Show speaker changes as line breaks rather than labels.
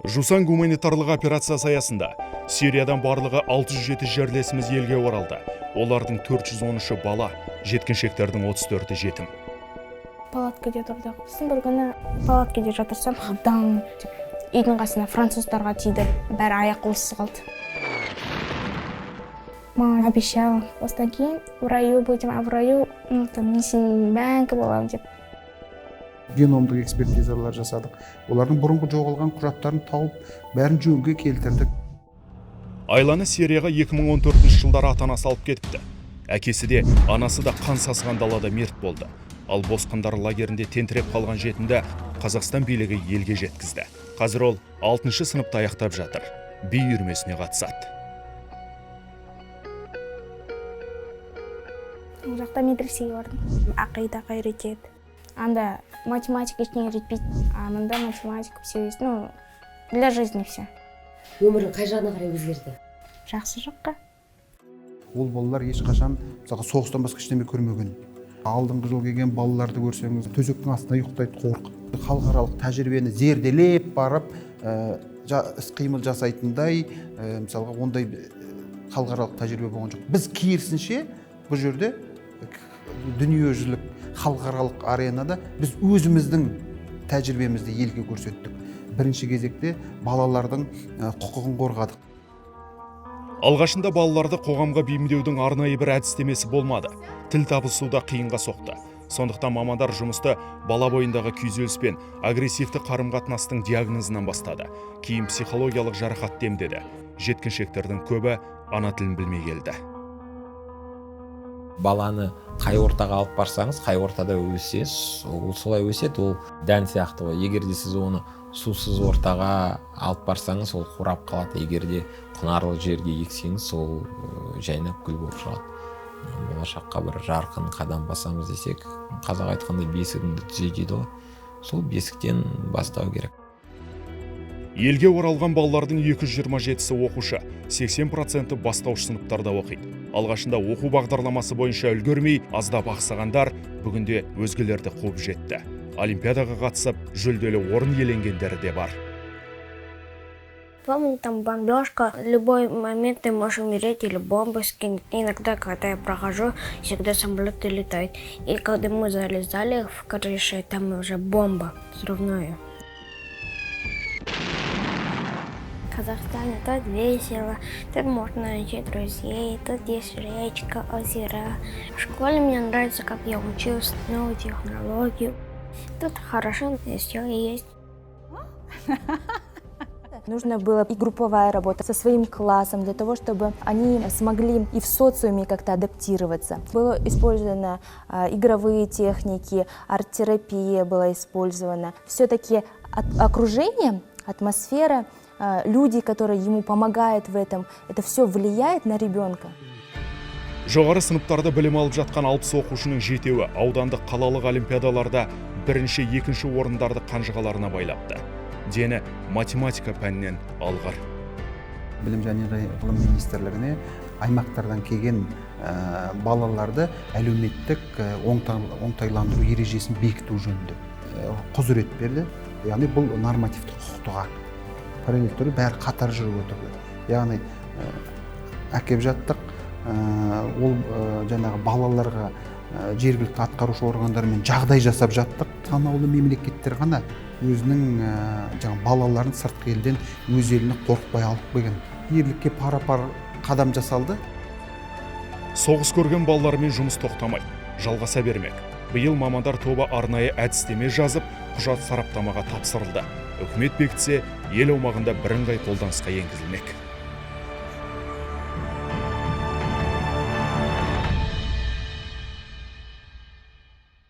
Жусан гуманитарлық операциясы аясында Сириядан барлығы 607 жерлесіміз елге оралды. Олардың 413-і бала, жеткіншектердің 34-і жетім.
Палаткада тұрдық. Сосын бір күні палаткада жатырсам, даң үйдің қасына француздарға тиді. Бәрі аяқ қолсыз қалды. Мама обещала, осыдан кейін в раю будем, а в раю мен сенің мәңгі боламын деп.
Геномдық экспертизалар жасадық. Олардың бұрынғы жоғалған құжаттарын тауып, бәрін жөнге келтірдік.
Айланы Сирияға 2014 жылдары ата-анасы алып кетіпті. Әкесі де, анасы да қан сасыған далада мерт болды. Ал босқындар лагерінде тентіреп қалған жетімді Қазақстан билігі елге жеткізді. Қазір ол 6-шы сыныпта аяқтап жатыр. Би үйірмесіне қатысады.
Ол жақта медресеге бардым. Ақида қайрет. Анда математика ештеңе жетпейді, а мында математика все есть, для жизни все.
Өмірің қай жағына қарай өзгерді?
Жақсы жаққа.
Ол балалар ешқашан соғыстан басқа ештеңе көрмеген. Алдыңғы жыл келген балаларды көрсеңіз, төсектің астында ұйықтайды, қорқып. Халықаралық тәжірибені зерделеп барып, іс-қимыл жасайтындай, мысалға ондай халықаралық тәжірибе болған жоқ. Біз керісінше бұл жерде дүниежүзілік халықаралық аренада біз өзіміздің тәжірибемізді елге көрсеттік. Бірінші кезекте балалардың құқығын қорғадық.
Алғашында балаларды қоғамға бейімдеудің арнайы бір әдістемесі болмады. Тіл табысуда қиынға соқты. Сондықтан мамандар жұмысты бала бойындағы күйзеліс пен агрессивті қарым-қатынастың диагнозынан бастады. Кейін психологиялық жарақат демдеді. Жеткіншектердің көбі ана тілін білмей келді.
Баланы қай ортаға алып барсаңыз, қай ортада өсесіз, ол солай өседі, ол дән сияқты ғой. Егер де сіз оны сусыз ортаға алып барсаңыз, ол қурап қалады. Егер де құнарлы жерге ексеңіз, ол жайнап гүл болып шығады. Болашаққа бір жарқын қадам басамыз десек, қазақ айтқанда бесігіңді түзе дейді ғой. Сол бесіктен бастау керек.
Елге оралған балалардың 227-сі оқушы, 80% бастауыш сыныптарда оқиды. Алғашында оқу бағдарламасы бойынша үлгермей, аздап ақсағандар бүгінде өзгелерді қуып жетті. Олимпиадаға қатысып, жүлделі орын иеленгендері де бар.
Помню, там бомбежка, в любой момент ты можешь умереть или бомба скинет. Иногда, когда я прохожу, всегда самолеты летают. И когда мы залезали в крышу, там уже бомба взрывная. В Казахстане тут весело, тут можно найти друзей, тут есть речка, озера. В школе мне нравится, как я учусь, новую технологию. Тут хорошо, все есть.
Нужно было и групповая работа со своим классом, для того, чтобы они смогли и в социуме как-то адаптироваться. Было использовано игровые техники, арт-терапия была использована. Все-таки окружение, атмосфера, люди, которые ему помогают в этом, это все влияет на ребенка.
Жоғары сыныптарда білім алып жатқан 60 оқушының жетеуі аудандық қалалық олимпиадаларда бірінші, екінші орындарды қанжығаларына байлапты. Дені математика пәнінен алғыр.
Білім және ғылым министрлігіне аймақтардан келген балаларды әлеуметтік оңтайландыру ережесін бекіту жөнінде құзырет берді. Яғни бұл нормативті құқықтық акт. Параллель түрде бәрі қатар жүріп отырды. Яғни әкеп жаттық, ол жаңағы балаларға жергілікті атқарушы органдармен жағдай жасап жаттық. Санаулы мемлекеттер ғана өзінің балаларын сыртқы елден өз еліне қорықпай алып келген. Ерлікке пара-пар қадам жасалды.
Соғыс көрген балалармен жұмыс тоқтамайды, жалғаса бермек. Биыл мамандар тобы арнайы әдістеме жазып, құжат сараптамаға тапсырылды. Үкімет бекітсе, ел аумағында бірыңғай қолданысқа енгізілмек.